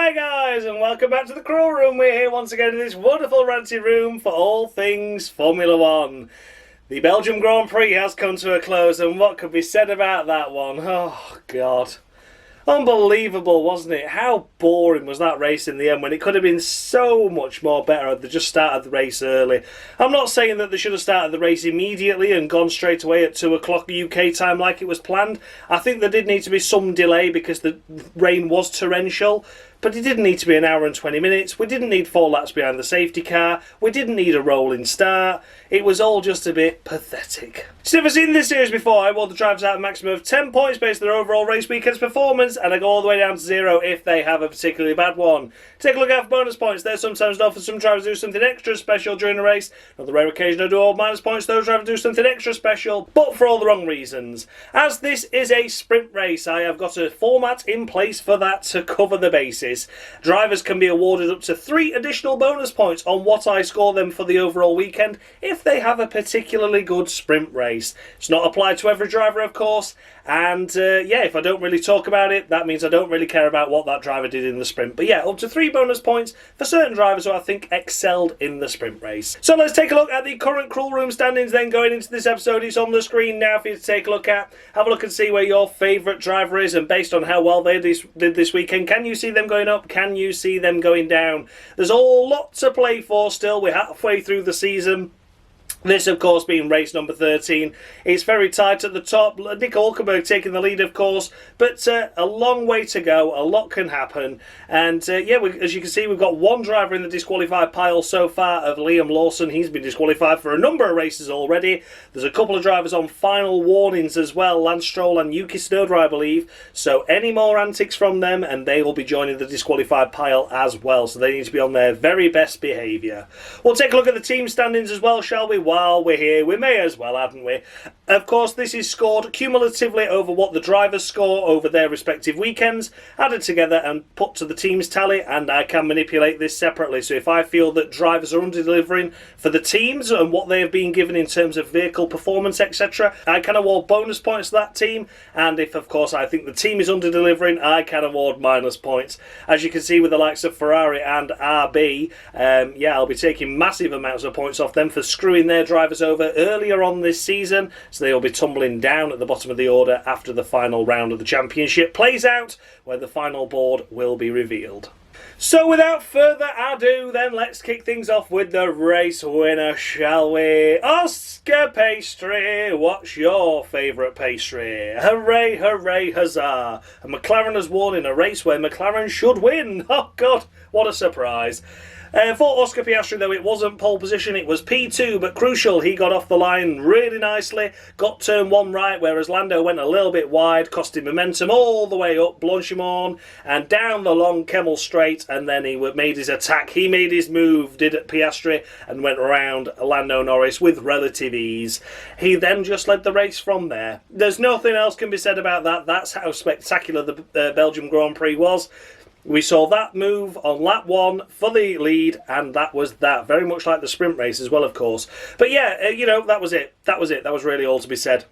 Hi guys, and welcome back to the Crawl Room. We're here once again in this wonderful ranty room for all things Formula One. The Belgian Grand Prix has come to a close, and what could be said about that one? Oh God. Unbelievable, wasn't it? How boring was that race in the end when it could have been so much more better had they just started the race early. I'm not saying that they should have started the race immediately and gone straight away at 2 o'clock UK time like it was planned. I think there did need to be some delay because the rain was torrential. But it didn't need to be an hour and 20 minutes. We didn't need 4 laps behind the safety car. We didn't need a rolling start. It was all just a bit pathetic. If you've never seen this series before, I award the drivers out a maximum of 10 points based on their overall race weekend's performance, and I go all the way down to 0 if they have a particularly bad one. Take a look out for bonus points. They're sometimes offered. Some drivers do something extra special during a race. On the rare occasion I do all minus points, those drivers do something extra special, but for all the wrong reasons. As this is a sprint race, I have got a format in place for that to cover the bases. Drivers can be awarded up to 3 additional bonus points on what I score them for the overall weekend if they have a particularly good sprint race. It's not applied to every driver, of course, and yeah, if I don't really talk about it, that means I don't really care about what that driver did in the sprint. But yeah, up to 3 bonus points for certain drivers who I think excelled in the sprint race. So let's take a look at the current Crawl Room standings then going into this episode. It's on the screen now for you to take a look at. Have a look and see where your favourite driver is, and based on how well they did this weekend, can you see them going up? Can you see them going down? There's a lot to play for still. We're halfway through the season. This, of course, being race number 13. It's very tight at the top. Nico Hulkenberg taking the lead, of course, but a long way to go. A lot can happen. And, yeah, as you can see, we've got 1 driver in the disqualified pile so far of Liam Lawson. He's been disqualified for a number of races already. There's a couple of drivers on final warnings as well, Lance Stroll and Yuki Tsunoda, I believe. So any more antics from them, and they will be joining the disqualified pile as well. So they need to be on their very best behaviour. We'll take a look at the team standings as well, shall we? While we're here, we may as well, haven't we? Of course, this is scored cumulatively over what the drivers score over their respective weekends, added together and put to the team's tally, and I can manipulate this separately. So if I feel that drivers are under-delivering for the teams and what they have been given in terms of vehicle performance, etc., I can award bonus points to that team, and if, of course, I think the team is under-delivering, I can award minus points. As you can see with the likes of Ferrari and RB, yeah, I'll be taking massive amounts of points off them for screwing their drivers over earlier on this season, so they'll be tumbling down at the bottom of the order after the final round of the championship plays out, where the final board will be revealed. So without further ado, then let's kick things off with the race winner, shall we? Oscar Piastri, what's your favourite pastry? Hooray, hooray, huzzah! And McLaren has won in a race where McLaren should win. Oh God, what a surprise. For Oscar Piastri, though, it wasn't pole position, it was P2, but crucial, he got off the line really nicely, got turn 1 right, whereas Lando went a little bit wide, cost him momentum all the way up Blanchimont and down the long Kemmel Straight, and then he made his attack. He made his move, did at Piastri, and went around Lando Norris with relative ease. He then just led the race from there. There's nothing else can be said about that. That's how spectacular the Belgian Grand Prix was. We saw that move on lap 1 for the lead, and that was that. Very much like the sprint race as well, of course. But yeah, you know, that was it. That was it. That was really all to be said.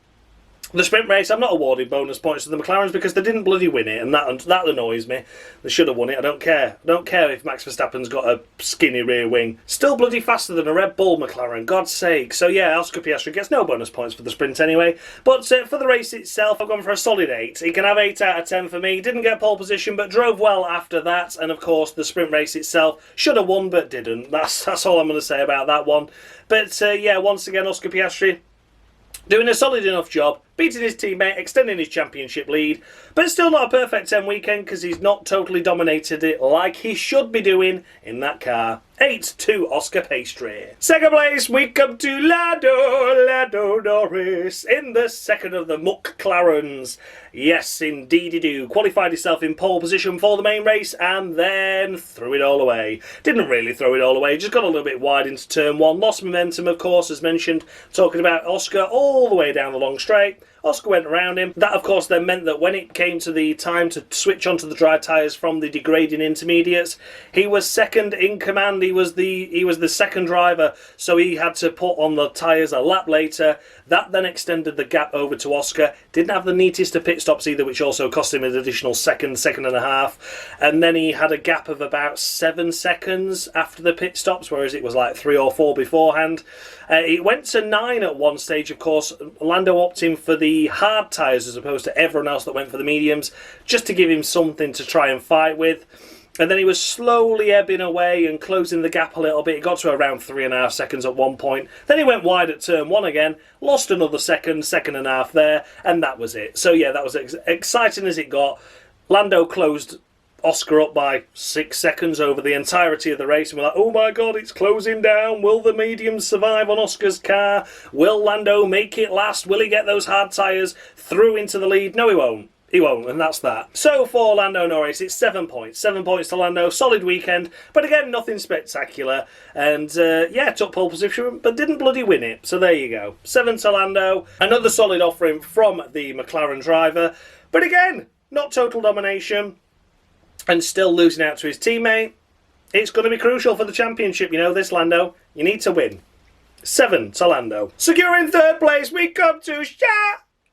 The sprint race, I'm not awarding bonus points to the McLarens because they didn't bloody win it, and that annoys me. They should have won it, I don't care. I don't care if Max Verstappen's got a skinny rear wing. Still bloody faster than a Red Bull McLaren, God's sake. So yeah, Oscar Piastri gets no bonus points for the sprint anyway. But for the race itself, I've gone for a solid 8. He can have 8 out of 10 for me. Didn't get pole position, but drove well after that. And of course, the sprint race itself should have won, but didn't. That's all I'm going to say about that one. But yeah, once again, Oscar Piastri doing a solid enough job, beating his teammate, extending his championship lead, but it's still not a perfect 10 weekend because he's not totally dominated it like he should be doing in that car. 8 to Oscar Piastri. Second place, we come to Lando Norris in the second of the McLarens. Yes, indeedy do. Qualified himself in pole position for the main race and then threw it all away. Didn't really throw it all away, just got a little bit wide into turn 1. Lost momentum, of course, as mentioned, talking about Oscar all the way down the long straight. Oscar went around him. That, of course, then meant that when it came to the time to switch onto the dry tyres from the degrading intermediates, he was second in command. He was the second driver, so he had to put on the tyres a lap later. That then extended the gap over to Oscar. Didn't have the neatest of pit stops either, which also cost him an additional second and a half. And then he had a gap of about 7 seconds after the pit stops, whereas it was like 3 or 4 beforehand. It went to 9 at one stage, of course. Lando opting for the hard tyres as opposed to everyone else that went for the mediums, just to give him something to try and fight with. And then he was slowly ebbing away and closing the gap a little bit. It got to around 3.5 seconds at one point. Then he went wide at turn 1 again, lost another second and a half there, and that was it. So yeah, that was exciting as it got. Lando closed Oscar up by 6 seconds over the entirety of the race, and we're like, oh my god, it's closing down. Will the mediums survive on Oscar's car? Will Lando make it last? Will he get those hard tyres through into the lead? No, he won't. He won't, and that's that. So for Lando Norris, it's 7 points. 7 points to Lando. Solid weekend, but again, nothing spectacular. And yeah, took pole position, but didn't bloody win it. So there you go. 7 to Lando. Another solid offering from the McLaren driver. But again, not total domination. And still losing out to his teammate. It's going to be crucial for the championship. You know this, Lando. You need to win. 7 to Lando. Securing third place, we come to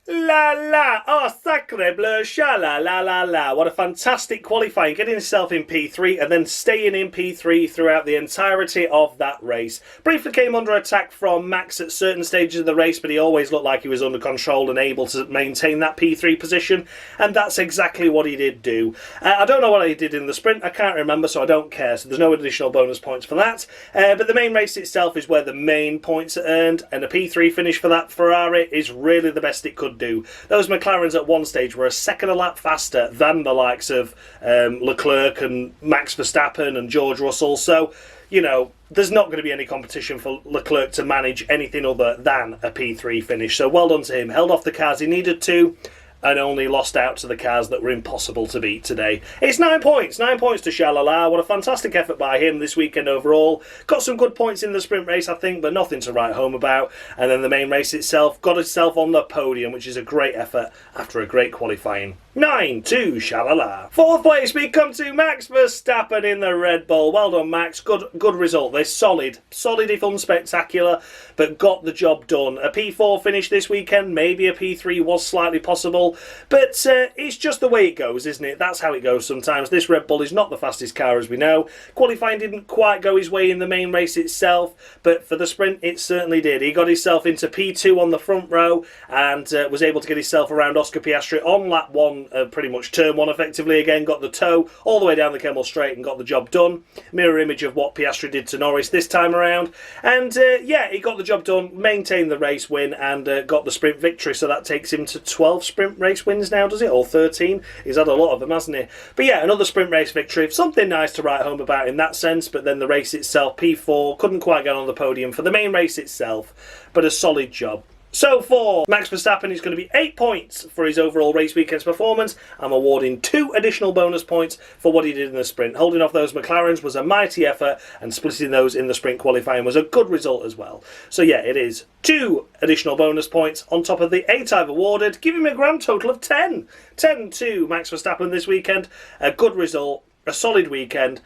La la, oh sacre bleu, sha la la la la. What a fantastic qualifying, getting himself in P3 and then staying in P3 throughout the entirety of that race. Briefly came under attack from Max at certain stages of the race, but he always looked like he was under control and able to maintain that P3 position, and that's exactly what he did do. I don't know what he did in the sprint, I can't remember, so I don't care, so there's no additional bonus points for that. But the main race itself is where the main points are earned, and a P3 finish for that Ferrari is really the best it could do. Those McLarens at one stage were a second a lap faster than the likes of Leclerc and Max Verstappen and George Russell, so you know there's not going to be any competition for Leclerc to manage anything other than a P3 finish, so well done to him. Held off the cars he needed to and only lost out to the cars that were impossible to beat today. It's 9 points. 9 points to Shalala. What a fantastic effort by him this weekend overall. Got some good points in the sprint race, I think, but nothing to write home about. And then the main race itself got itself on the podium, which is a great effort after a great qualifying. 9 to Shalala. Fourth place, we come to Max Verstappen in the Red Bull. Well done, Max. Good result. They're solid. Solid if unspectacular, but got the job done. A P4 finish this weekend. Maybe a P3 was slightly possible. But it's just the way it goes, isn't it? That's how it goes sometimes. This Red Bull is not the fastest car, as we know. Qualifying didn't quite go his way in the main race itself, but for the sprint, it certainly did. He got himself into P2 on the front row and was able to get himself around Oscar Piastri on lap 1, pretty much turn 1 effectively again. Got the toe all the way down the Kemmel Straight and got the job done. Mirror image of what Piastri did to Norris this time around. And yeah, he got the job done, maintained the race win, and got the sprint victory. So that takes him to 12 sprint race wins now, does it? Or 13? He's had a lot of them, hasn't he? But yeah, another sprint race victory. Something nice to write home about in that sense, but then the race itself, P4, couldn't quite get on the podium for the main race itself, but a solid job. So for Max Verstappen, it's going to be 8 points for his overall race weekend's performance. I'm awarding 2 additional bonus points for what he did in the sprint. Holding off those McLarens was a mighty effort, and splitting those in the sprint qualifying was a good result as well. So yeah, it is 2 additional bonus points on top of the 8 I've awarded, giving me a grand total of 10. 10 to Max Verstappen this weekend. A good result, a solid weekend.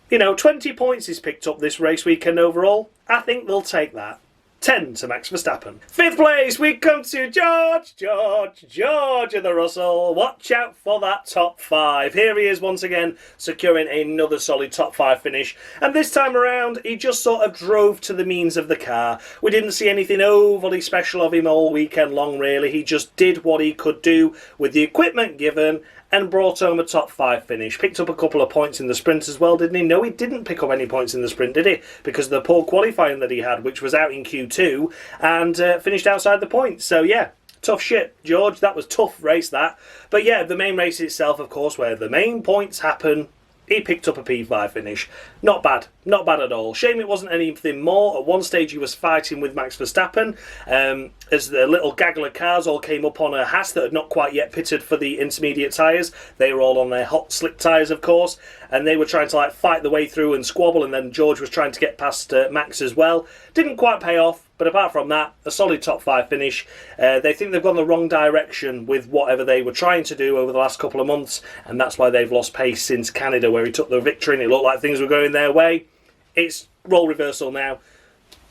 You know, 20 points is picked up this race weekend overall. I think they'll take that. 10 to Max Verstappen. 5th place, we come to George of the Russell. Watch out for that top 5. Here he is once again, securing another solid top 5 finish. And this time around, he just sort of drove to the means of the car. We didn't see anything overly special of him all weekend long, really. He just did what he could do with the equipment given and brought home a top 5 finish. Picked up a couple of points in the sprint as well, didn't he? No, he didn't pick up any points in the sprint, did he? Because of the poor qualifying that he had, which was out in Q2, and finished outside the points. So yeah, tough shit, George. That was tough race, that. But yeah, the main race itself, of course, where the main points happen, he picked up a P5 finish. Not bad. Not bad at all. Shame it wasn't anything more. At one stage he was fighting with Max Verstappen as the little gaggle of cars all came up on a Haas that had not quite yet pitted for the intermediate tyres. They were all on their hot slick tyres, of course, and they were trying to fight the way through and squabble, and then George was trying to get past Max as well. Didn't quite pay off. But apart from that, a solid top 5 finish. They think they've gone the wrong direction with whatever they were trying to do over the last couple of months, and that's why they've lost pace since Canada, where he took the victory and it looked like things were going their way. It's role reversal now.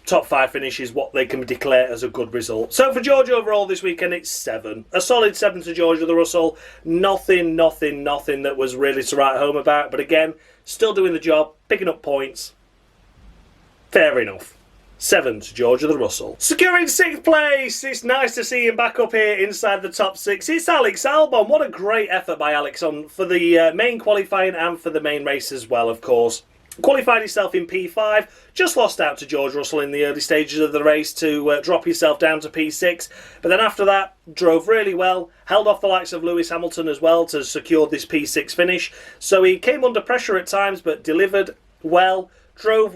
Top 5 finish is what they can declare as a good result. So for George overall this weekend, it's 7. A solid 7 to George of the Russell. Nothing that was really to write home about. But again, still doing the job, picking up points. Fair enough. 7 to George of the Russell. Securing 6th place. It's nice to see him back up here inside the top 6. It's Alex Albon. What a great effort by Alex for the main qualifying and for the main race as well, of course. Qualified himself in P5, just lost out to George Russell in the early stages of the race to drop himself down to P6. But then after that, drove really well, held off the likes of Lewis Hamilton as well to secure this P6 finish. So he came under pressure at times, but delivered well, drove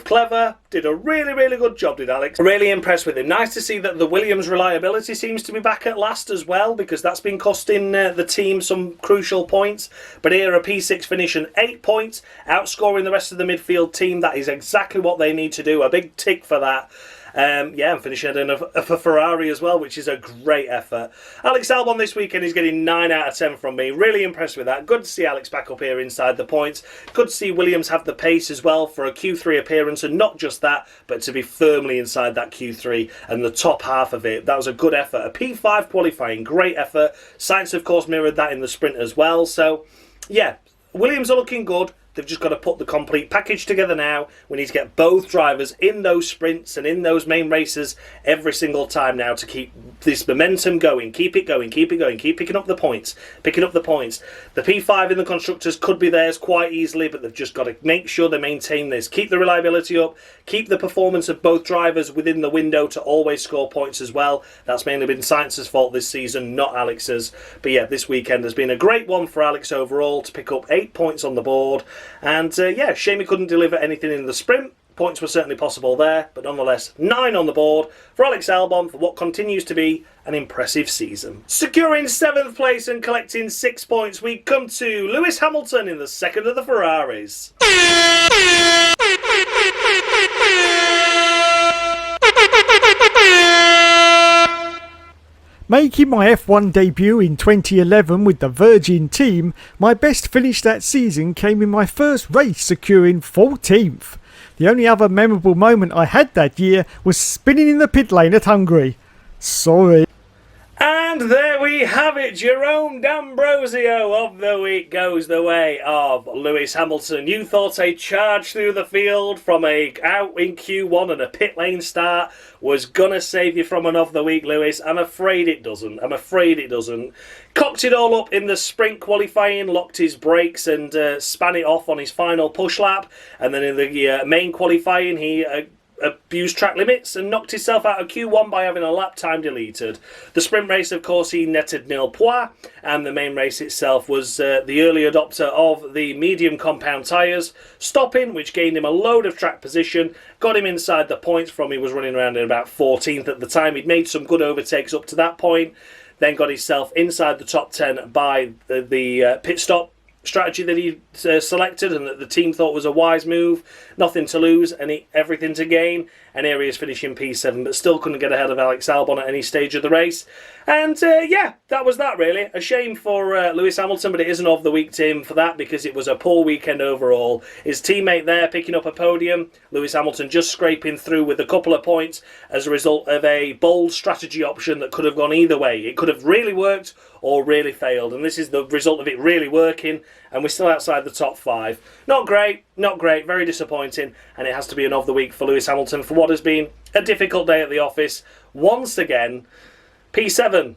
clever, did a really good job, did Alex. Really impressed with him. Nice to see that the Williams reliability seems to be back at last as well, because that's been costing the team some crucial points. But here a P6 finish and 8 points, outscoring the rest of the midfield team. That is exactly what they need to do. A big tick for that. And finishing in for Ferrari as well, which is a great effort. Alex Albon this weekend is getting 9 out of 10 from me. Really impressed with that. Good to see Alex back up here inside the points. Good to see Williams have the pace as well for a Q3 appearance, and not just that, but to be firmly inside that Q3 and the top half of it. That was a good effort. A P5 qualifying, great effort. Sainz, of course, mirrored that in the sprint as well. So, yeah, Williams are looking good. They've just got to put the complete package together now. We need to get both drivers in those sprints and in those main races every single time now to keep this momentum going. Keep it going, keep picking up the points. The P5 in the Constructors could be theirs quite easily, but they've just got to make sure they maintain this. Keep the reliability up, keep the performance of both drivers within the window to always score points as well. That's mainly been Sainz's fault this season, not Alex's. But yeah, this weekend has been a great one for Alex overall to pick up 8 points on the board. And shame he couldn't deliver anything in the sprint. Points were certainly possible there, but nonetheless, 9 on the board for Alex Albon for what continues to be an impressive season. Securing 7th place and collecting 6 points, we come to Lewis Hamilton in the second of the Ferraris. Making my F1 debut in 2011 with the Virgin team, my best finish that season came in my first race, securing 14th. The only other memorable moment I had that year was spinning in the pit lane at Hungary. Sorry. And there we have it. Jerome D'Ambrosio of the week goes the way of Lewis Hamilton. You thought a charge through the field from a out in Q1 and a pit lane start was gonna save you from an of the week, Lewis. I'm afraid it doesn't. Cocked it all up in the sprint qualifying, locked his brakes and span it off on his final push lap. And then in the main qualifying, he abused track limits and knocked himself out of Q1 by having a lap time deleted. The sprint race, of course, he netted nil points, and the main race itself was the early adopter of the medium compound tyres, stopping, which gained him a load of track position, got him inside the points from he was running around in about 14th at the time. He'd made some good overtakes up to that point, then got himself inside the top 10 by the pit stop strategy that he selected and that the team thought was a wise move. Nothing to lose and everything to gain. And here he is finishing P7, but still couldn't get ahead of Alex Albon at any stage of the race. And that was that really. A shame for Lewis Hamilton, but it isn't of the week to him for that because it was a poor weekend overall. His teammate there picking up a podium. Lewis Hamilton just scraping through with a couple of points as a result of a bold strategy option that could have gone either way. It could have really worked or really failed. And this is the result of it really working. And we're still outside the top 5. Not great, very disappointing. And it has to be an of the week for Lewis Hamilton for what has been a difficult day at the office. Once again, P7,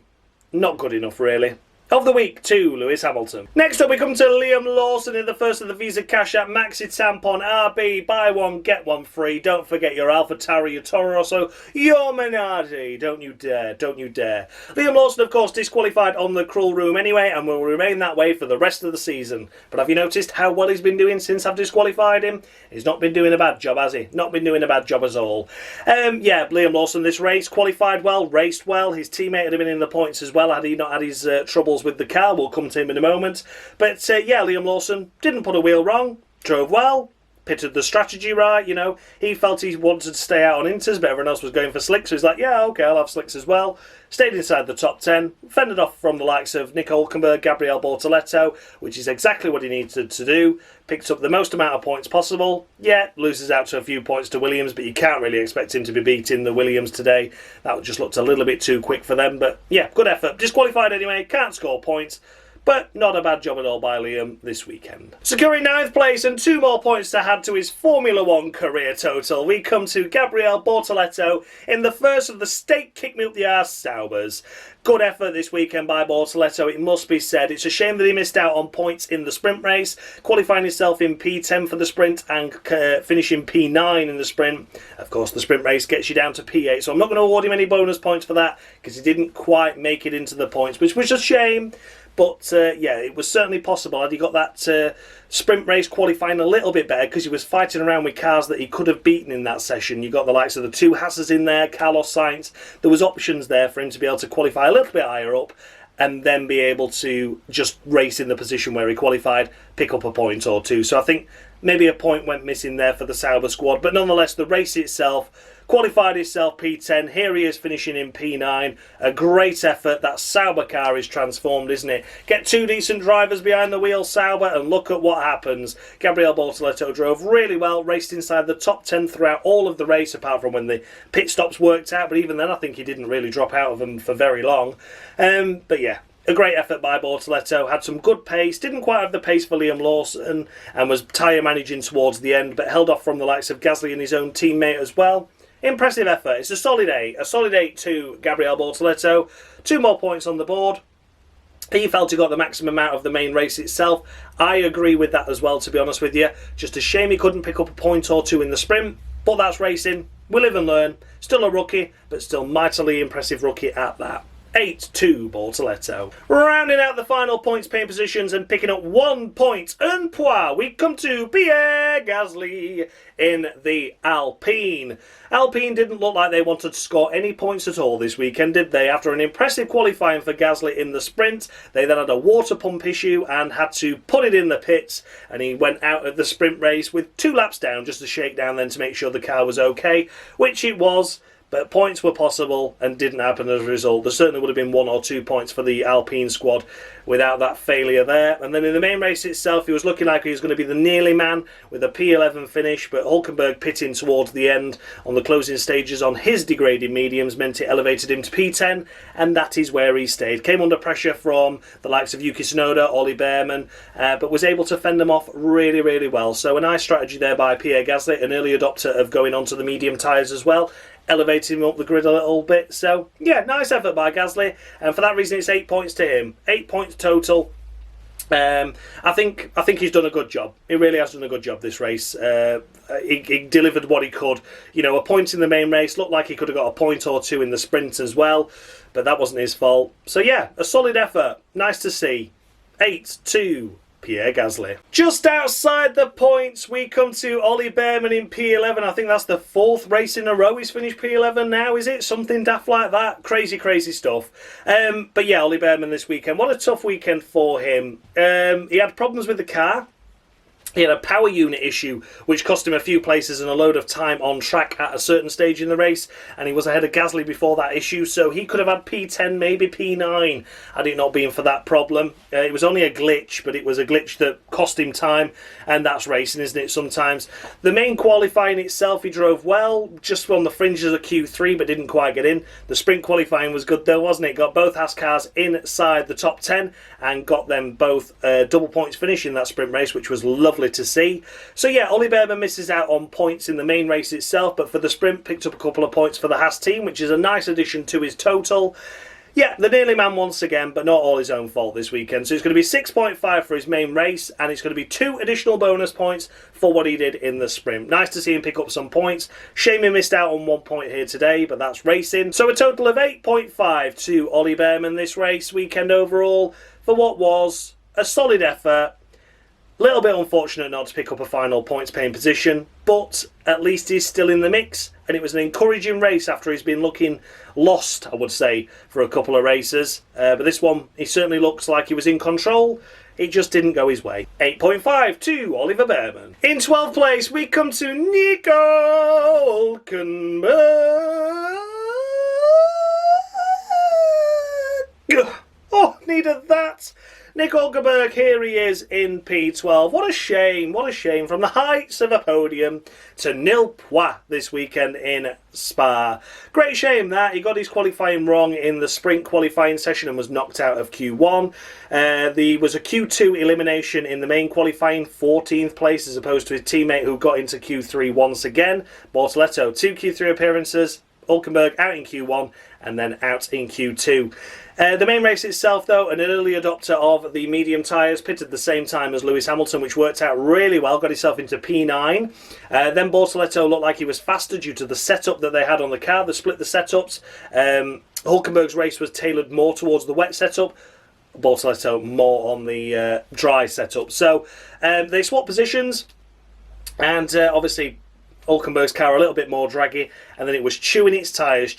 not good enough really. Of the week to Lewis Hamilton. Next up we come to Liam Lawson in the first of the Visa Cash App Maxi Tampon RB. Buy one, get one free. Don't forget your Alpha Tauri, your Toro Rosso, your Minardi. Don't you dare. Liam Lawson, of course, disqualified on the Cruel Room anyway and will remain that way for the rest of the season. But have you noticed how well he's been doing since I've disqualified him? He's not been doing a bad job, has he? Not been doing a bad job at all. Liam Lawson this race, qualified well, raced well. His teammate had been in the points as well had he not had his troubles with the car. We'll come to him in a moment. But Liam Lawson didn't put a wheel wrong, drove well, pitted the strategy right, you know. He felt he wanted to stay out on inters, but everyone else was going for slicks, so he's like, yeah, okay, I'll have slicks as well. Stayed inside the top 10, fended off from the likes of Nico Hulkenberg, Gabriel, Bortoleto, which is exactly what he needed to do. Picked up the most amount of points possible. Yeah, loses out to a few points to Williams, but you can't really expect him to be beating the Williams today. That just looked a little bit too quick for them, but yeah, good effort. Disqualified anyway, can't score points. But not a bad job at all by Liam this weekend. Securing 9th place and 2 more points to add to his Formula 1 career total, we come to Gabriel Bortoleto in the first of the State Kick Me Up the Arse Saubers. Good effort this weekend by Bortoleto, it must be said. It's a shame that he missed out on points in the sprint race, qualifying himself in P10 for the sprint and finishing P9 in the sprint. Of course, the sprint race gets you down to P8, so I'm not going to award him any bonus points for that because he didn't quite make it into the points, which was a shame. But yeah, it was certainly possible had he got that sprint race qualifying a little bit better, because he was fighting around with cars that he could have beaten in that session. You got the likes of the 2 Haas's in there, Carlos Sainz. There was options there for him to be able to qualify a little bit higher up and then be able to just race in the position where he qualified, pick up a point or two. So I think maybe a point went missing there for the Sauber squad. But nonetheless, the race itself, qualified himself P10. Here he is finishing in P9. A great effort. That Sauber car is transformed, isn't it? Get 2 decent drivers behind the wheel, Sauber, and look at what happens. Gabriel Bortoleto drove really well, raced inside the top 10 throughout all of the race, apart from when the pit stops worked out. But even then, I think he didn't really drop out of them for very long. But yeah, a great effort by Bortoleto, had some good pace, didn't quite have the pace for Liam Lawson and was tyre managing towards the end, but held off from the likes of Gasly and his own teammate as well. Impressive effort. It's a solid 8. A solid 8 to Gabriel Bortoleto. 2 more points on the board. He felt he got the maximum out of the main race itself. I agree with that as well, to be honest with you. Just a shame he couldn't pick up a point or 2 in the sprint, but that's racing. We live and learn. Still a rookie, but still mightily impressive rookie at that. 8 to Bortoleto. Rounding out the final points paying positions and picking up 1 point un point, we come to Pierre Gasly in the Alpine. Alpine didn't look like they wanted to score any points at all this weekend, did they? After an impressive qualifying for Gasly in the sprint, they then had a water pump issue and had to put it in the pits, and he went out of the sprint race with 2 laps down, just a shakedown then to make sure the car was okay, which it was. But points were possible and didn't happen as a result. There certainly would have been 1 or 2 points for the Alpine squad without that failure there. And then in the main race itself, he was looking like he was going to be the nearly man with a P11 finish, but Hulkenberg pitting towards the end on the closing stages on his degraded mediums meant it elevated him to P10, and that is where he stayed. Came under pressure from the likes of Yuki Tsunoda, Ollie Bearman, but was able to fend them off really, really well. So a nice strategy there by Pierre Gasly, an early adopter of going onto the medium tyres as well, elevating him up the grid a little bit. So yeah, nice effort by Gasly, and for that reason it's 8 points to him. 8 points total. I think he's done a good job. He really has done a good job this race. He delivered what he could. You know, a point in the main race, looked like he could have got a point or 2 in the sprint as well, but that wasn't his fault. So yeah, a solid effort. Nice to see. 8-2. Pierre Gasly. Just outside the points, we come to Ollie Bearman in P11. I think that's the 4th race in a row he's finished P11 now, is it? Something daft like that. Crazy, crazy stuff. But yeah, Ollie Bearman this weekend. What a tough weekend for him. He had problems with the car. He had a power unit issue, which cost him a few places and a load of time on track at a certain stage in the race, and he was ahead of Gasly before that issue, so he could have had P10, maybe P9, had it not been for that problem. It was only a glitch, but it was a glitch that cost him time, and that's racing, isn't it, sometimes. The main qualifying itself, he drove well, just on the fringes of Q3, but didn't quite get in. The sprint qualifying was good though, wasn't it? Got both Haas cars inside the top 10, and got them both double points finish in that sprint race, which was lovely to see. So yeah, Ollie Bearman misses out on points in the main race itself, but for the sprint picked up a couple of points for the Haas team, which is a nice addition to his total. Yeah, the nearly man once again, but not all his own fault this weekend. So it's going to be 6.5 for his main race, and it's going to be 2 additional bonus points for what he did in the sprint. Nice to see him pick up some points. Shame he missed out on 1 point here today, but that's racing. So a total of 8.5 to Ollie Bearman this race weekend overall for what was a solid effort. Little bit unfortunate not to pick up a final points paying position, but at least he's still in the mix, and it was an encouraging race after he's been looking lost, I would say, for a couple of races. But this one, he certainly looks like he was in control. it just didn't go his way. 8.5 to Oliver Bearman. In 12th place, we come to Nico Hulkenberg. Oh, needed that. Nico Hulkenberg, here he is in P12. What a shame, from the heights of a podium to nil point this weekend in Spa. Great shame that. He got his qualifying wrong in the sprint qualifying session and was knocked out of Q1. There was a Q2 elimination in the main qualifying, 14th place, as opposed to his teammate who got into Q3 once again. Bortoleto, 2 Q3 appearances. Hulkenberg out in Q1 and then out in Q2. The main race itself, though, an early adopter of the medium tyres, pitted the same time as Lewis Hamilton, which worked out really well, got himself into P9. Then Bortoleto looked like he was faster due to the setup that they had on the car. They split the setups. Hulkenberg's race was tailored more towards the wet setup. Bortoleto more on the dry setup. So they swapped positions, and obviously Hulkenberg's car a little bit more draggy, and then it was chewing its tyres,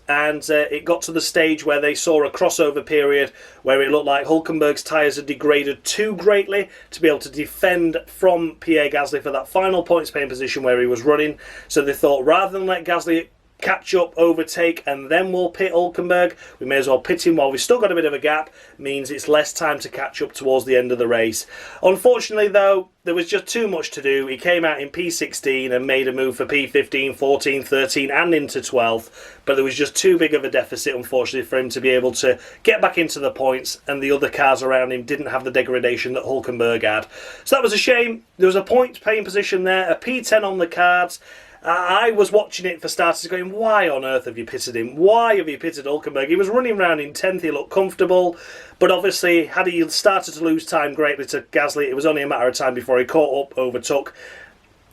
and it got to the stage where they saw a crossover period where it looked like Hulkenberg's tyres had degraded too greatly to be able to defend from Pierre Gasly for that final points paying position where he was running. So they thought, rather than let Gasly catch up, overtake, and then we'll pit Hulkenberg, we may as well pit him while we've still got a bit of a gap. Means it's less time to catch up towards the end of the race. Unfortunately, though, there was just too much to do. He came out in P16 and made a move for P15, 14, 13 and into 12th, but there was just too big of a deficit, unfortunately, for him to be able to get back into the points, and the other cars around him didn't have the degradation that Hulkenberg had. So that was a shame. There was a point paying position there, a P10 on the cards. I was watching it for starters going, why on earth have you pitted him? Why have you pitted Hulkenberg? He was running around in 10th, he looked comfortable, but obviously had he started to lose time greatly to Gasly, it was only a matter of time before he caught up, overtook,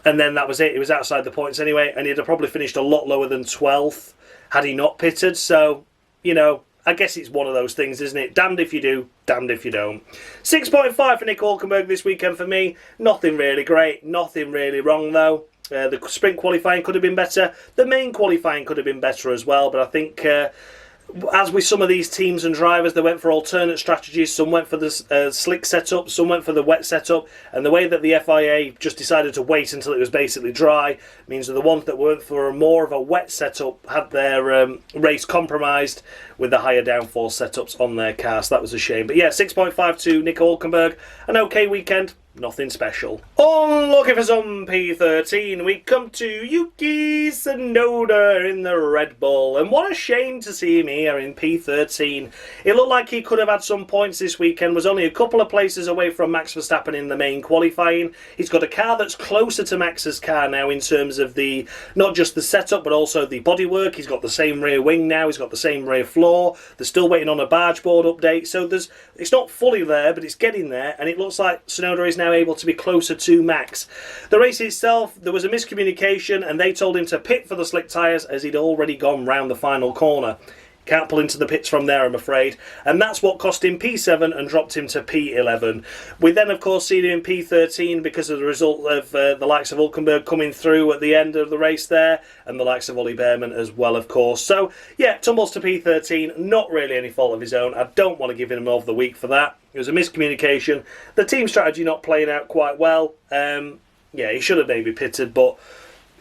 and then that was it. He was outside the points anyway, and he'd have probably finished a lot lower than 12th had he not pitted. So, you know, I guess it's one of those things, isn't it? Damned if you do, damned if you don't. 6.5 for Nico Hulkenberg this weekend for me. Nothing really great, nothing really wrong though. The sprint qualifying could have been better. The main qualifying could have been better as well. But I think, as with some of these teams and drivers, they went for alternate strategies. Some went for the slick setup, some went for the wet setup. And the way that the FIA just decided to wait until it was basically dry means that the ones that went for more of a wet setup had their race compromised with the higher downforce setups on their car. So that was a shame. But yeah, 6.5 to Nico Hulkenberg. An okay weekend. Nothing special. Looking for some P13, we come to Yuki Tsunoda in the Red Bull. And what a shame to see him here in P13. It looked like he could have had some points this weekend, was only a couple of places away from Max Verstappen in the main qualifying. He's got a car that's closer to Max's car now in terms of the, not just the setup, but also the bodywork. He's got the same rear wing now, he's got the same rear floor. They're still waiting on a barge board update, so it's not fully there, but it's getting there, and it looks like Tsunoda is now able to be closer to Max. The race itself, there was a miscommunication and they told him to pit for the slick tyres as he'd already gone round the final corner. Can't pull into the pits from there, I'm afraid. And that's what cost him P7 and dropped him to P11. We then, of course, seen him in P13 because of the result of the likes of Hulkenberg coming through at the end of the race there, and the likes of Ollie Bearman as well, of course. So, yeah, tumbles to P13. Not really any fault of his own. I don't want to give him of the week for that. It was a miscommunication. The team strategy not playing out quite well. Yeah, he should have maybe pitted, but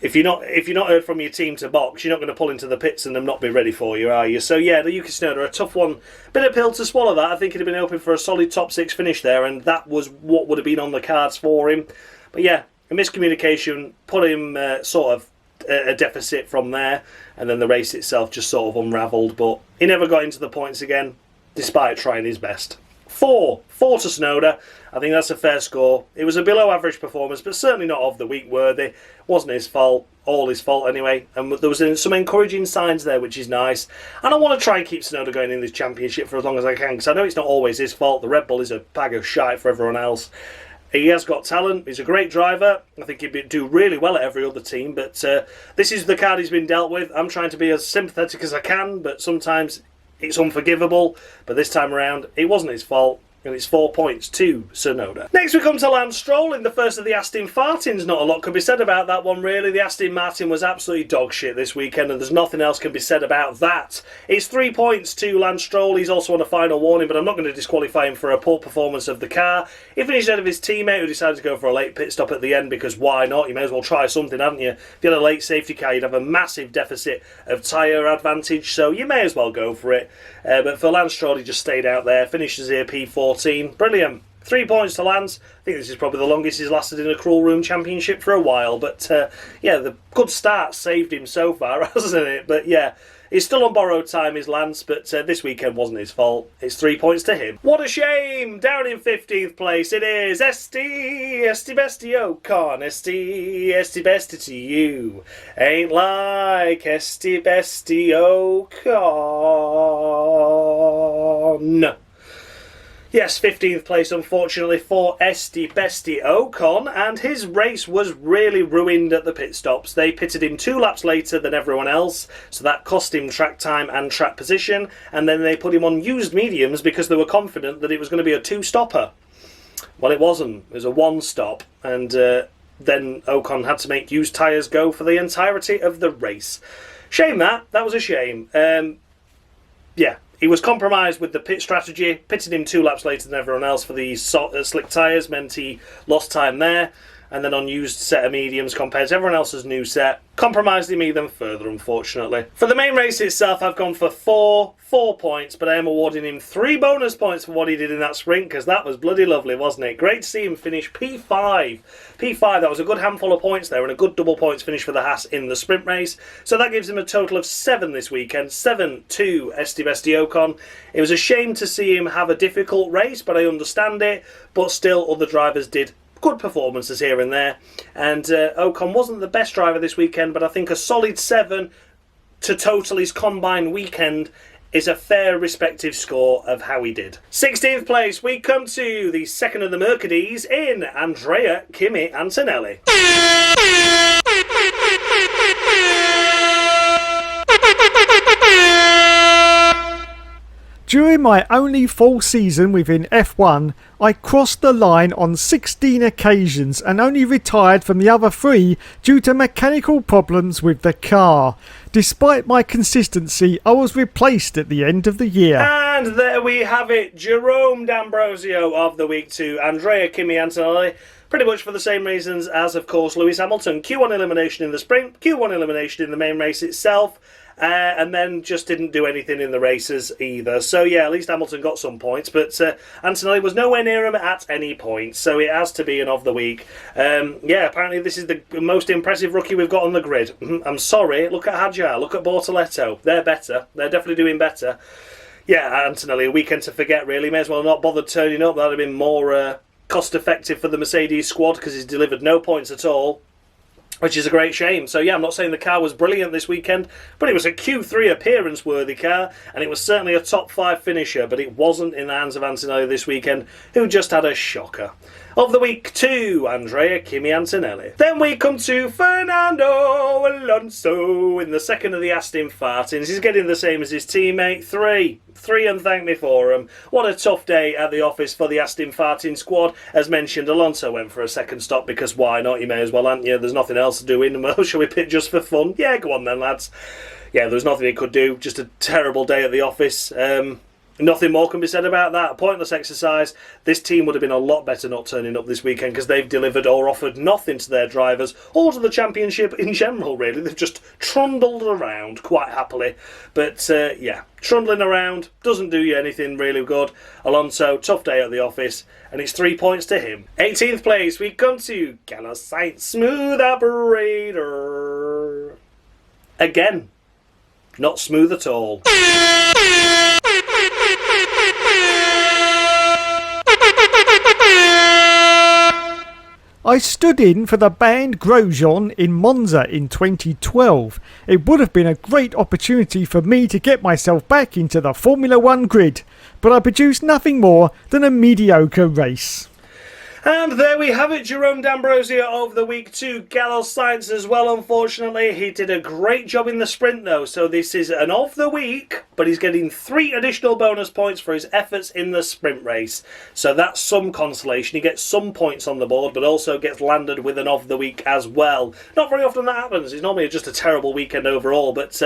if you're not heard from your team to box, you're not going to pull into the pits and them not be ready for you, are you? So yeah, the Yuki Tsunoda, a tough one. Bit of pill to swallow that. I think he'd have been hoping for a solid top 6 finish there, and that was what would have been on the cards for him. But yeah, a miscommunication put him sort of a deficit from there, and then the race itself just sort of unravelled, but he never got into the points again, despite trying his best. 4 to Tsunoda. I think that's a fair score. It was a below average performance, but certainly not of the week worthy. Wasn't his fault, all his fault anyway. And there was some encouraging signs there, which is nice. And I want to try and keep Tsunoda going in this championship for as long as I can, because I know it's not always his fault. The Red Bull is a bag of shite for everyone else. He has got talent. He's a great driver. I think he'd do really well at every other team. But this is the card he's been dealt with. I'm trying to be as sympathetic as I can, but sometimes it's unforgivable. But this time around, it wasn't his fault. And it's 4 points to Tsunoda. Next we come to Lance Stroll in the first of the Aston Martins. Not a lot could be said about that one really. The Aston Martin was absolutely dog shit this weekend and there's nothing else can be said about that. It's 3 points to Lance Stroll. He's also on a final warning, but I'm not going to disqualify him for a poor performance of the car. He finished ahead of his teammate who decided to go for a late pit stop at the end because why not? You may as well try something, hadn't you? If you had a late safety car you'd have a massive deficit of tyre advantage, so you may as well go for it. But for Lance Stroll he just stayed out there, finishes here P14. Brilliant. 3 points to Lance. I think this is probably the longest he's lasted in a Crawl Room Championship for a while. But yeah, the good start saved him so far, hasn't it? But yeah, he's still on borrowed time, is Lance, but this weekend wasn't his fault. It's 3 points to him. What a shame! Down in 15th place it is Esti Ocon. Esti to you. Ain't like Esti Ocon. Yes, 15th place unfortunately for Esti Ocon, and his race was really ruined at the pit stops. They pitted him 2 laps later than everyone else, so that cost him track time and track position, and then they put him on used mediums because they were confident that it was going to be a 2-stopper. Well, it wasn't. It was a 1-stop, and then Ocon had to make used tyres go for the entirety of the race. Shame that. That was a shame. Yeah. He was compromised with the pit strategy, pitted him 2 laps later than everyone else for the slick tyres, meant he lost time there, and then unused set of mediums compared to everyone else's new set, compromised him even further, unfortunately. For the main race itself, I've gone for 4 points, but I am awarding him 3 bonus points for what he did in that sprint, because that was bloody lovely, wasn't it? Great to see him finish P5. P5, that was a good handful of points there, and a good double points finish for the Haas in the sprint race. So that gives him a total of 7 this weekend. 7 to Esti Ocon. It was a shame to see him have a difficult race, but I understand it. But still, other drivers did good performances here and there. And Ocon wasn't the best driver this weekend, but I think a solid 7 to total his combined weekend is a fair respective score of how he did. 16th place, we come to the second of the Mercedes in Andrea, Kimi, Antonelli. During my only full season within F1, I crossed the line on 16 occasions and only retired from the other 3 due to mechanical problems with the car. Despite my consistency, I was replaced at the end of the year. And there we have it, Jerome D'Ambrosio of the week to Andrea, Kimi, Antonelli. Pretty much for the same reasons as, of course, Lewis Hamilton. Q1 elimination in the sprint, Q1 elimination in the main race itself. And then just didn't do anything in the races either. So yeah, at least Hamilton got some points, but Antonelli was nowhere near him at any point, so it has to be an of the week. Yeah, apparently this is the most impressive rookie we've got on the grid. I'm sorry, look at Hadjar, look at Bortoleto. They're better, they're definitely doing better. Yeah, Antonelli, a weekend to forget really. May as well not bother turning up. That would have been more cost effective for the Mercedes squad because he's delivered no points at all, which is a great shame. So yeah, I'm not saying the car was brilliant this weekend, but it was a Q3 appearance worthy car, and it was certainly a top 5 finisher, but it wasn't in the hands of Antonelli this weekend, who just had a shocker. Of the week to Andrea, Kimi, Antonelli. Then we come to Fernando Alonso in the second of the Aston Martins. He's getting the same as his teammate, 3 and thank me for him. What a tough day at the office for the Aston Martin squad. As mentioned, Alonso went for a second stop because why not? You may as well, hadn't you? There's nothing else to do in them. Shall we pit just for fun? Yeah, go on then, lads. Yeah, there was nothing he could do. Just a terrible day at the office. Nothing more can be said about that. A pointless exercise. This team would have been a lot better not turning up this weekend because they've delivered or offered nothing to their drivers or to the championship in general, really. They've just trundled around quite happily. But, yeah, trundling around doesn't do you anything really good. Alonso, tough day at the office, and it's 3 points to him. 18th place, we come to Carlos Sainz, smooth operator. Again, not smooth at all. I stood in for the band Grosjean in Monza in 2012. It would have been a great opportunity for me to get myself back into the Formula 1 grid, but I produced nothing more than a mediocre race. And there we have it, Jerome D'Ambrosio over the week to Carlos Sainz as well, unfortunately. He did a great job in the sprint though, so this is an of the week, but he's getting 3 additional bonus points for his efforts in the sprint race. So that's some consolation. He gets some points on the board, but also gets landed with an of the week as well. Not very often that happens. It's normally just a terrible weekend overall, but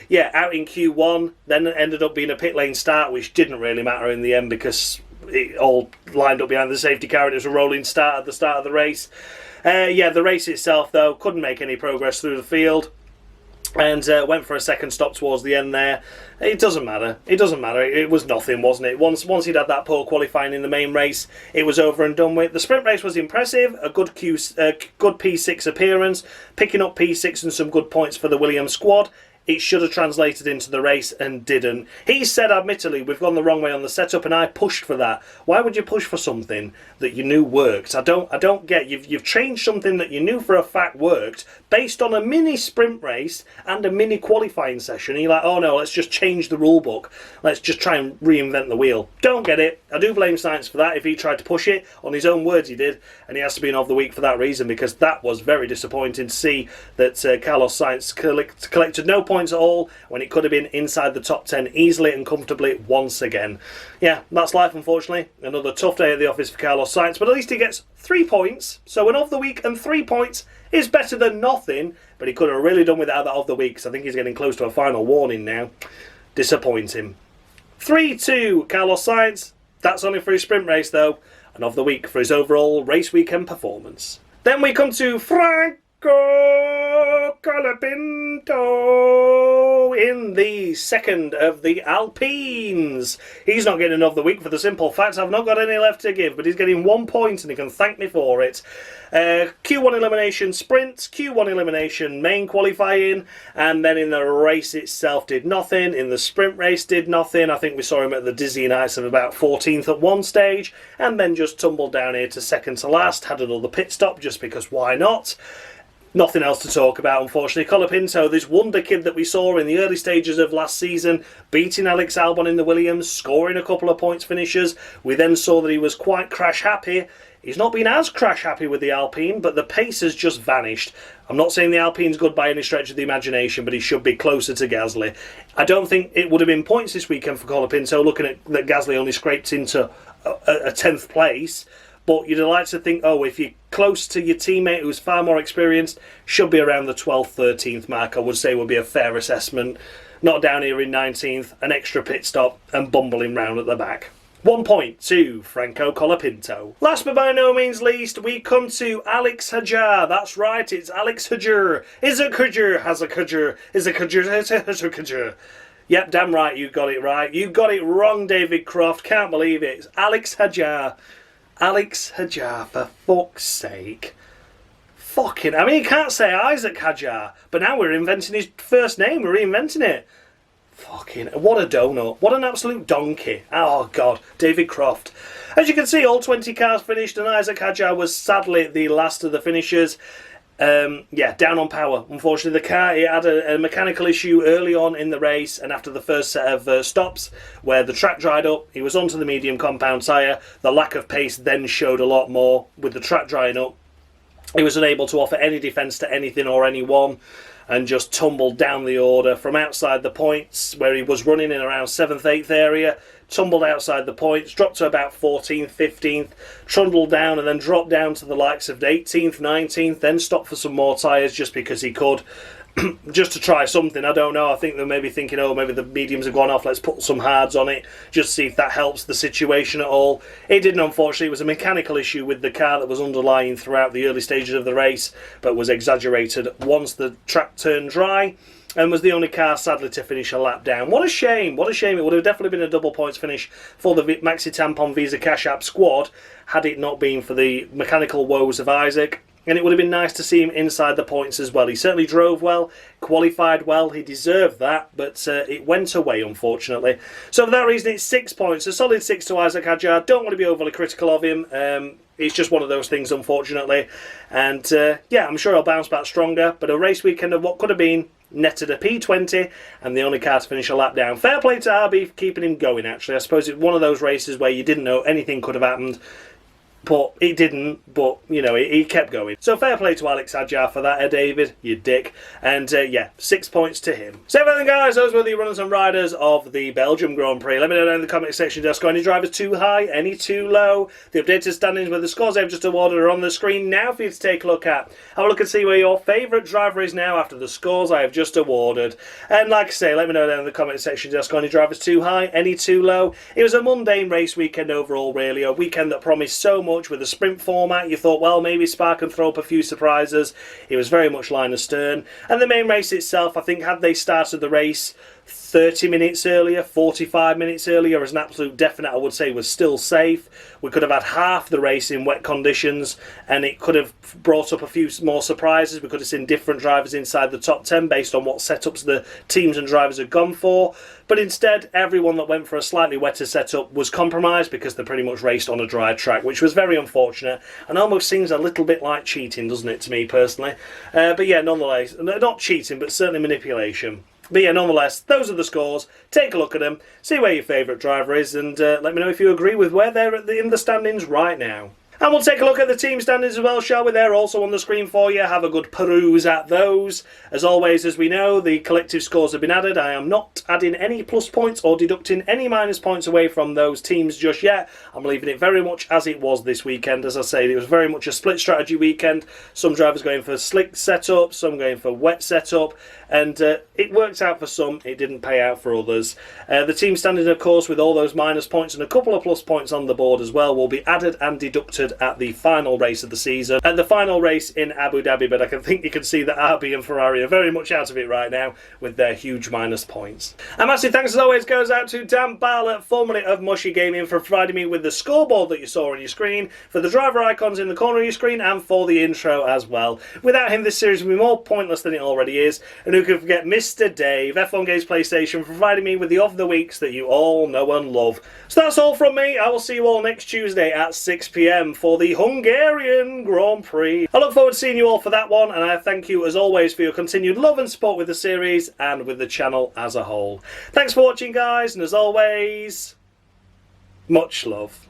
yeah, out in Q1, then it ended up being a pit lane start, which didn't really matter in the end because it all lined up behind the safety car and it was a rolling start at the start of the race. Yeah, the race itself, though, couldn't make any progress through the field and went for a second stop towards the end there. It doesn't matter. It doesn't matter. It was nothing, wasn't it? Once he'd had that poor qualifying in the main race, it was over and done with. The sprint race was impressive. A good good P6 appearance, picking up P6 and some good points for the Williams squad. It should have translated into the race and didn't. He said, admittedly, we've gone the wrong way on the setup, and I pushed for that. Why would you push for something that you knew worked? I don't get. You've changed something that you knew for a fact worked based on a mini sprint race and a mini qualifying session. And you're like, oh no, let's just change the rule book. Let's just try and reinvent the wheel. Don't get it. I do blame Sainz for that. If he tried to push it, on his own words he did, and he has to be an of the week for that reason, because that was very disappointing to see that Carlos Sainz collected no points at all when it could have been inside the top 10 easily and comfortably once again. Yeah, that's life, unfortunately. Another tough day at the office for Carlos Sainz, but at least he gets 3 points. So an of the week and 3 points is better than nothing, but he could have really done without that of the week, so I think he's getting close to a final warning now. Disappointing. 3-2 Carlos Sainz. That's only for his sprint race though, and of the week for his overall race weekend performance. Then we come to Franco Colapinto in the second of the Alpines. He's not getting of the week for the simple fact I've not got any left to give, but he's getting 1 point and he can thank me for it. Q1 elimination sprint, Q1 elimination main qualifying, and then in the race itself did nothing. In the sprint race did nothing. I think we saw him at the dizzying heights of about 14th at one stage, and then just tumbled down here to second to last, had another pit stop just because why not. Nothing else to talk about, unfortunately. Colapinto, this wonder kid that we saw in the early stages of last season, beating Alex Albon in the Williams, scoring a couple of points finishes. We then saw that he was quite crash happy. He's not been as crash happy with the Alpine, but the pace has just vanished. I'm not saying the Alpine's good by any stretch of the imagination, but he should be closer to Gasly. I don't think it would have been points this weekend for Colapinto, looking at that Gasly only scraped into a 10th place. But you'd like to think, oh, if you're close to your teammate who's far more experienced, should be around the 12th, 13th mark, I would say would be a fair assessment. Not down here in 19th, an extra pit stop and bumbling round at the back. 1 point to Franco Colapinto. Last but by no means least, we come to Alex Hadjar. That's right, it's Alex Hadjar. Is a Hadjar, has a Hadjar, is a Hadjar, has a Hadjar. Yep, damn right, you got it right. You got it wrong, David Croft. Can't believe it. It's Alex Hadjar. Alex Hadjar, for fuck's sake. Fucking, I mean, you can't say Isaac Hadjar, but now we're inventing his first name, we're reinventing it. Fucking, what a donut. What an absolute donkey. Oh, God. David Croft. As you can see, all 20 cars finished, and Isaac Hadjar was sadly the last of the finishers. Yeah, down on power. Unfortunately, the car, it had a mechanical issue early on in the race and after the first set of stops where the track dried up. He was onto the medium compound tyre. The lack of pace then showed a lot more with the track drying up. He was unable to offer any defence to anything or anyone and just tumbled down the order from outside the points where he was running in around 7th, 8th area. Tumbled outside the points, dropped to about 14th, 15th, trundled down and then dropped down to the likes of 18th, 19th, then stopped for some more tyres just because he could, just to try something. I don't know, I think they may be thinking, oh, maybe the mediums have gone off, let's put some hards on it, just see if that helps the situation at all. It didn't, unfortunately. It was a mechanical issue with the car that was underlying throughout the early stages of the race, but was exaggerated once the track turned dry. And was the only car, sadly, to finish a lap down. What a shame, what a shame. It would have definitely been a double points finish for the Maxi Tampon Visa Cash App squad had it not been for the mechanical woes of Isaac. And it would have been nice to see him inside the points as well. He certainly drove well, qualified well, he deserved that, but it went away, unfortunately. So for that reason, it's 6 points, a solid 6 to Isaac Hadjar. Don't want to be overly critical of him. It's just one of those things, unfortunately. And yeah, I'm sure he'll bounce back stronger, but a race weekend of what could have been netted a P20 and the only car to finish a lap down. Fair play to RB for keeping him going, actually. I suppose it's one of those races where you didn't know anything could have happened. but it didn't. But, you know, he kept going. So fair play to Alex Hadjar for that, David, you dick. And, yeah, 6 points to him. So then, guys, those were the runners and riders of the Belgium Grand Prix. Let me know down in the comment section, just go any drivers too high, any too low. The updated standings with the scores I've just awarded are on the screen now for you to take a look at. Have a look and see where your favourite driver is now after the scores I have just awarded. And like I say, let me know down in the comment section, just go any drivers too high, any too low. It was a mundane race weekend overall, really. A weekend that promised so much with a sprint format. You thought, well, maybe Spa can throw up a few surprises. It was very much line astern. And the main race itself, I think, had they started the race 30 minutes earlier, 45 minutes earlier, as an absolute definite, I would say, was still safe. We could have had half the race in wet conditions, and it could have brought up a few more surprises. We could have seen different drivers inside the top 10 based on what setups the teams and drivers had gone for. But instead, everyone that went for a slightly wetter setup was compromised because they pretty much raced on a dry track, which was very unfortunate and almost seems a little bit like cheating, doesn't it, to me personally? But yeah, nonetheless, not cheating, but certainly manipulation. But yeah, nonetheless, those are the scores. Take a look at them, see where your favourite driver is, and let me know if you agree with where they're in the standings right now. And we'll take a look at the team standings as well, shall we? They're also on the screen for you. Have a good peruse at those. As always, as we know, the collective scores have been added. I am not adding any plus points or deducting any minus points away from those teams just yet. I'm leaving it very much as it was this weekend. As I say, it was very much a split strategy weekend. Some drivers going for slick setup, some going for wet setup, and it worked out for some. It didn't pay out for others. The team standings, of course, with all those minus points and a couple of plus points on the board as well, will be added and deducted at the final race of the season, at the final race in Abu Dhabi. But I think you can see that RB and Ferrari are very much out of it right now with their huge minus points. And massive thanks as always goes out to Dan Bartlett, formerly of Mushy Gaming, for providing me with the scoreboard that you saw on your screen, for the driver icons in the corner of your screen, and for the intro as well. Without him, this series would be more pointless than it already is. And who could forget Mr. Dave, F1 Games PlayStation, for providing me with the of the weeks that you all know and love. So that's all from me. I will see you all next Tuesday at 6 PM for the Hungarian Grand Prix. I look forward to seeing you all for that one, and I thank you as always for your continued love and support with the series and with the channel as a whole. Thanks for watching, guys, and as always, much love.